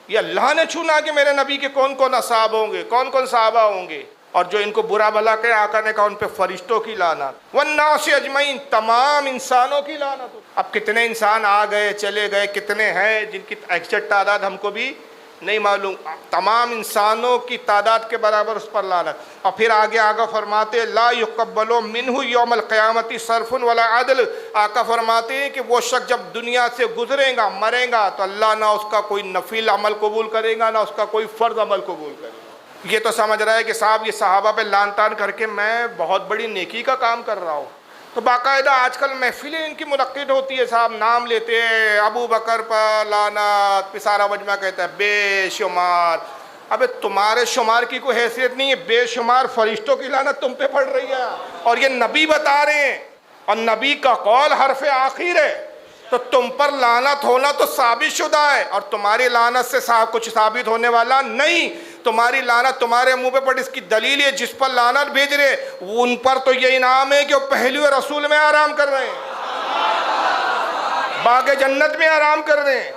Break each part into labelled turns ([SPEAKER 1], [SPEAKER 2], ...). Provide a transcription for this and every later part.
[SPEAKER 1] یہ اللہ نے چنا کہ میرے نبی کے کون کون اصحاب ہوں گے، کون کون صحابہ ہوں گے، اور جو ان کو برا بھلا کہ آقا نے کہا ان پہ فرشتوں کی لعنت، والناس اجمعین، تمام انسانوں کی لعنت۔ اب کتنے انسان آ گئے چلے گئے، کتنے ہیں جن کی ایگزیکٹ تعداد ہم کو بھی نہیں معلوم، تمام انسانوں کی تعداد کے برابر اس پر لعنت۔ اور پھر آگے فرماتے لا یقبل منہ یوم القیامت صرف ولا عدل، آقا فرماتے ہیں کہ وہ شخص جب دنیا سے گزرے گا، مرے گا، تو اللہ نہ اس کا کوئی نفل عمل قبول کرے گا، نہ اس کا کوئی فرض عمل قبول کرے گا۔ یہ تو سمجھ رہا ہے کہ صاحب یہ صحابہ پہ لعن طعن کر کے میں بہت بڑی نیکی کا کام کر رہا ہوں، تو باقاعدہ آج کل محفلیں ان کی منعقد ہوتی ہے، صاحب نام لیتے ہیں ابو بکر پر لعنت، پھر سارا مجمع کہتا ہے بے شمار۔ ابے تمہارے شمار کی کوئی حیثیت نہیں ہے، بے شمار فرشتوں کی لعنت تم پہ پڑ رہی ہے، اور یہ نبی بتا رہے ہیں، اور نبی کا قول حرف آخر ہے، تو تم پر لعنت ہونا تو ثابت شدہ ہے، اور تمہاری لعنت سے کچھ ثابت ہونے والا نہیں۔ تمہاری لعنت تمہارے منہ پہ پڑ، اس کی دلیل ہے جس پر لعنت بھیج رہے ان پر تو یہ انعام ہے کہ وہ پہلو رسول میں آرام کر رہے ہیں، باغ جنت میں آرام کر رہے ہیں۔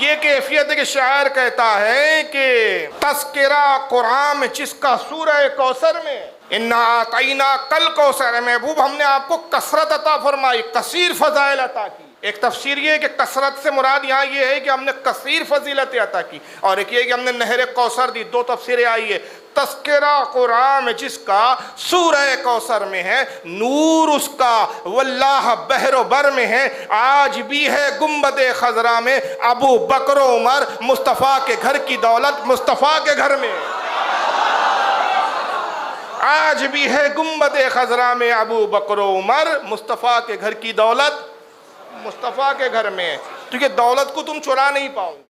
[SPEAKER 1] یہ کیفیت ہے کہ شاعر کہتا ہے کہ تذکرہ قرآن میں جس کا سورہ کوثر میں اِنَّا أَعْطَيْنَاكَ الْكَوْثَرَ، محبوب ہم نے آپ کو کثرت عطا فرمائی، کثیر فضائل عطا کی۔ ایک تفسیر یہ ہے کہ کثرت سے مراد یہاں یہ ہے کہ ہم نے کثیر فضیلت عطا کی، اور ایک یہ کہ ہم نے نہر کوثر دی۔ دو تفسیریں آئی ہے، تذکرہ قرآن میں جس کا سورہ کوثر میں ہے، نور اس کا واللہ بحر و بر میں ہے، آج بھی ہے گنبد خضرا میں ابو بکر و عمر، مصطفیٰ کے گھر کی دولت مصطفیٰ کے گھر میں، آج بھی ہے گنبد خضرا میں ابو بکر و عمر، مصطفیٰ کے گھر کی دولت مصطفیٰ کے گھر میں ہے، کیونکہ دولت کو تم چرا نہیں پاؤ۔